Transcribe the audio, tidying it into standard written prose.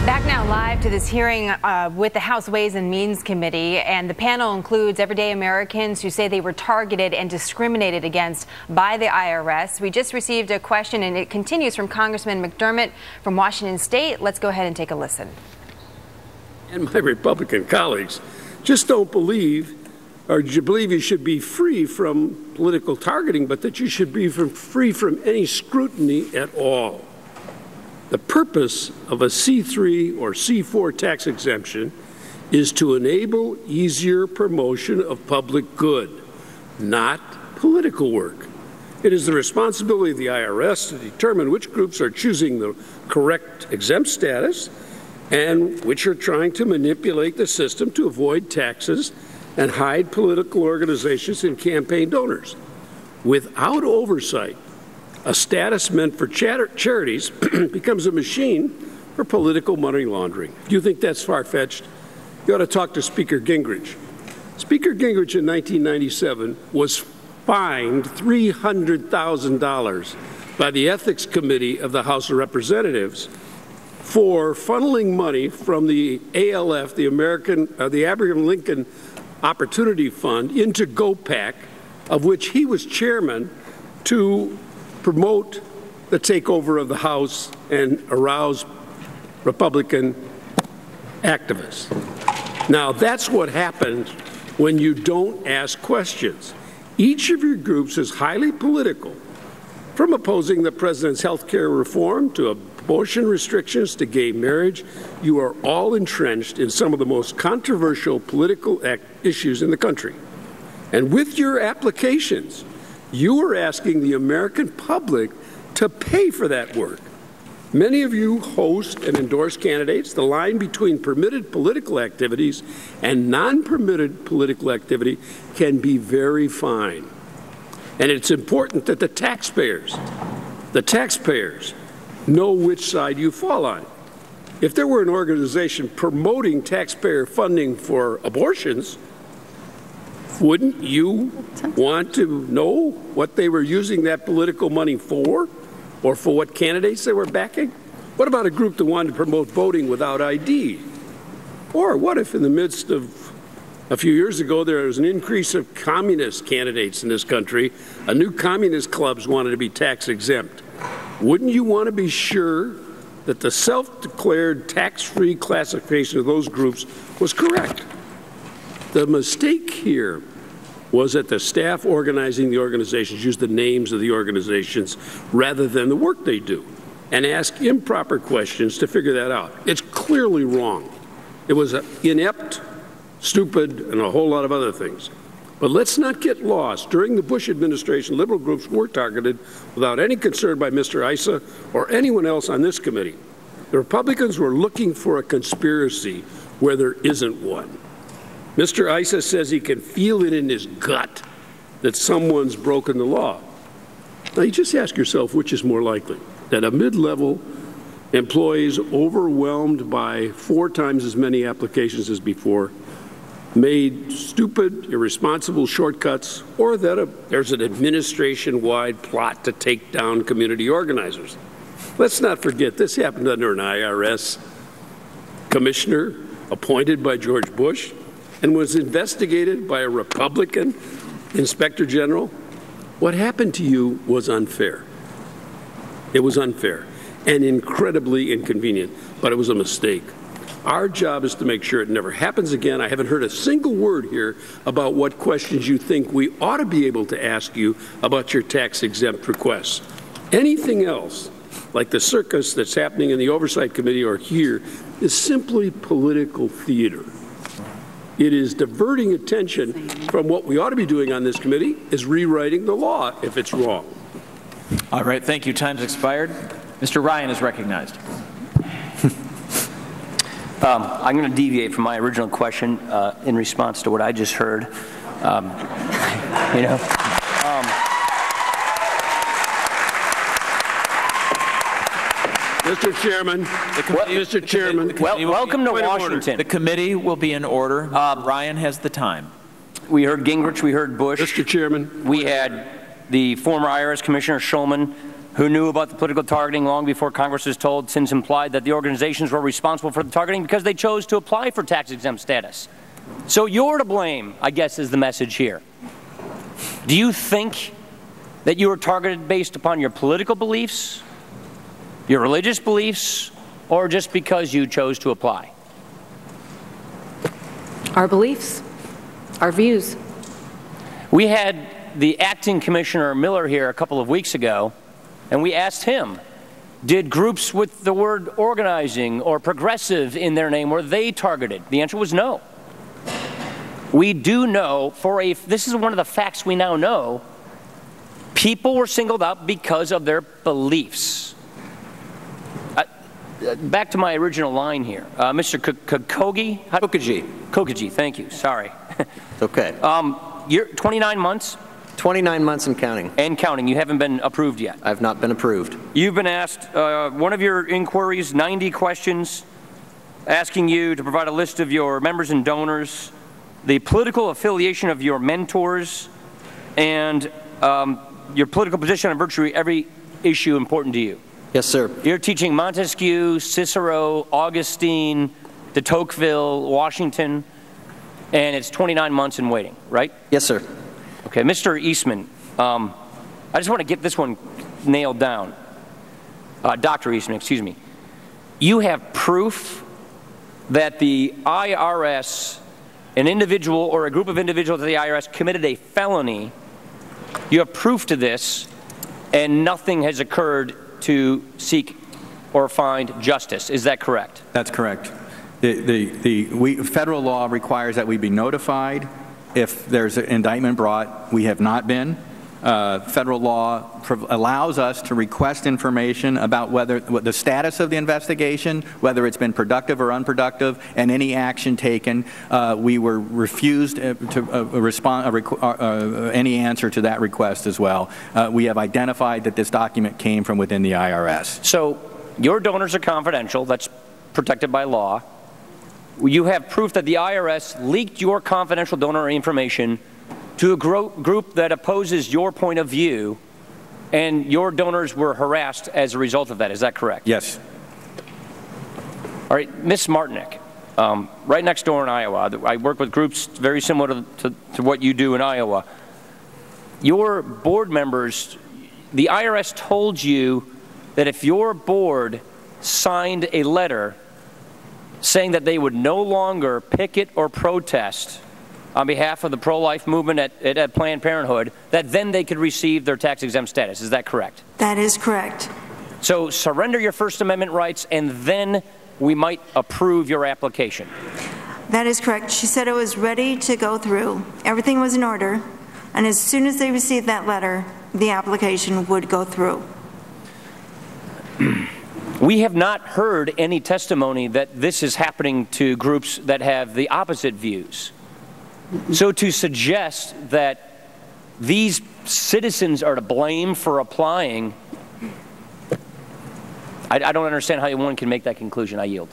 Back now live to this hearing with the House Ways and Means Committee, and the panel includes everyday Americans who say they were targeted and discriminated against by the IRS. We just received a question, and it continues from Congressman McDermott from Washington State. Let's go ahead and take a listen. And my Republican colleagues just don't believe, or you believe you should be free from political targeting, but that you should be free from any scrutiny at all. The purpose of a C3 or C4 tax exemption is to enable easier promotion of public good, not political work. It is the responsibility of the IRS to determine which groups are choosing the correct exempt status and which are trying to manipulate the system to avoid taxes and hide political organizations and campaign donors. Without oversight, a status meant for charities becomes a machine for political money laundering. Do you think that's far-fetched? You ought to talk to Speaker Gingrich. Speaker Gingrich in 1997 was fined $300,000 by the Ethics Committee of the House of Representatives for funneling money from the ALF, the Abraham Lincoln Opportunity Fund, into GOPAC, of which he was chairman, to promote the takeover of the House and arouse Republican activists. Now, that's what happens when you don't ask questions. Each of your groups is highly political, from opposing the president's health care reform to abortion restrictions to gay marriage. You are all entrenched in some of the most controversial political issues in the country. And with your applications, you are asking the American public to pay for that work. Many of you host and endorse candidates. The line between permitted political activities and non-permitted political activity can be very fine. And it's important that the taxpayers know which side you fall on. If there were an organization promoting taxpayer funding for abortions, wouldn't you want to know what they were using that political money for, or for what candidates they were backing? What about a group that wanted to promote voting without ID? Or what if in the midst of a few years ago there was an increase of communist candidates in this country, a new communist clubs wanted to be tax exempt? Wouldn't you want to be sure that the self-declared tax-free classification of those groups was correct? The mistake here was that the staff organizing the organizations used the names of the organizations rather than the work they do and ask improper questions to figure that out. It's clearly wrong. It was inept, stupid, and a whole lot of other things. But let's not get lost. During the Bush administration, liberal groups were targeted without any concern by Mr. Issa or anyone else on this committee. The Republicans were looking for a conspiracy where there isn't one. Mr. Issa says he can feel it in his gut that someone's broken the law. Now, you just ask yourself which is more likely, that a mid-level employees overwhelmed by 4 times as many applications as before made stupid, irresponsible shortcuts, or that there's an administration-wide plot to take down community organizers. Let's not forget, this happened under an IRS commissioner appointed by George Bush and was investigated by a Republican inspector general. What happened to you was unfair. It was unfair and incredibly inconvenient, but it was a mistake. Our job is to make sure it never happens again. I haven't heard a single word here about what questions you think we ought to be able to ask you about your tax-exempt requests. Anything else, like the circus that's happening in the Oversight Committee or here, is simply political theater. It is diverting attention from what we ought to be doing on this committee, is rewriting the law if it's wrong. All right, thank you. Time's expired. Mr. Ryan is recognized. I'm going to deviate from my original question in response to what I just heard. Mr. Chairman, Mr. Chairman. Welcome to Washington. The committee will be in order. Ryan has the time. We heard Gingrich, we heard Bush. Mr. Chairman. We had the former IRS Commissioner Shulman who knew about the political targeting long before Congress was told, since implied that the organizations were responsible for the targeting because they chose to apply for tax-exempt status. So you're to blame, I guess, is the message here. Do you think that you were targeted based upon your political beliefs, your religious beliefs, or just because you chose to apply? Our beliefs, our views. We had the acting Commissioner Miller here a couple of weeks ago, and we asked him, did groups with the word organizing or progressive in their name, were they targeted? The answer was no. We do know, this is one of the facts we now know, people were singled out because of their beliefs. Back to my original line here. Mr. Kogi? Kokaji, thank you, sorry. Okay. You're 29 months? 29 months and counting. And counting. You haven't been approved yet. I've not been approved. You've been asked, one of your inquiries, 90 questions, asking you to provide a list of your members and donors, the political affiliation of your mentors, and your political position on virtually every issue important to you. Yes, sir. You're teaching Montesquieu, Cicero, Augustine, de Tocqueville, Washington, and it's 29 months in waiting, right? Yes, sir. Okay, Mr. Eastman, I just want to get this one nailed down. Dr. Eastman, excuse me. You have proof that the IRS, an individual or a group of individuals at the IRS committed a felony. You have proof to this, and nothing has occurred to seek or find justice. Is that correct? That's correct. Federal law requires that we be notified if there's an indictment brought. We have not been. Federal law allows us to request information about what the status of the investigation, whether it's been productive or unproductive, and any action taken. We were refused to respond any answer to that request as well. We have identified that this document came from within the IRS. So your donors are confidential. That's protected by law. You have proof that the IRS leaked your confidential donor information to a group that opposes your point of view, and your donors were harassed as a result of that. Is that correct? Yes. All right, Ms. Martinick, right next door in Iowa, I work with groups very similar to what you do in Iowa. Your board members, the IRS told you that if your board signed a letter saying that they would no longer picket or protest on behalf of the pro-life movement at Planned Parenthood, that then they could receive their tax-exempt status. Is that correct? That is correct. So surrender your First Amendment rights, and then we might approve your application. That is correct. She said it was ready to go through. Everything was in order, and as soon as they received that letter, the application would go through. We have not heard any testimony that this is happening to groups that have the opposite views. So to suggest that these citizens are to blame for applying, I don't understand how one can make that conclusion. I yield.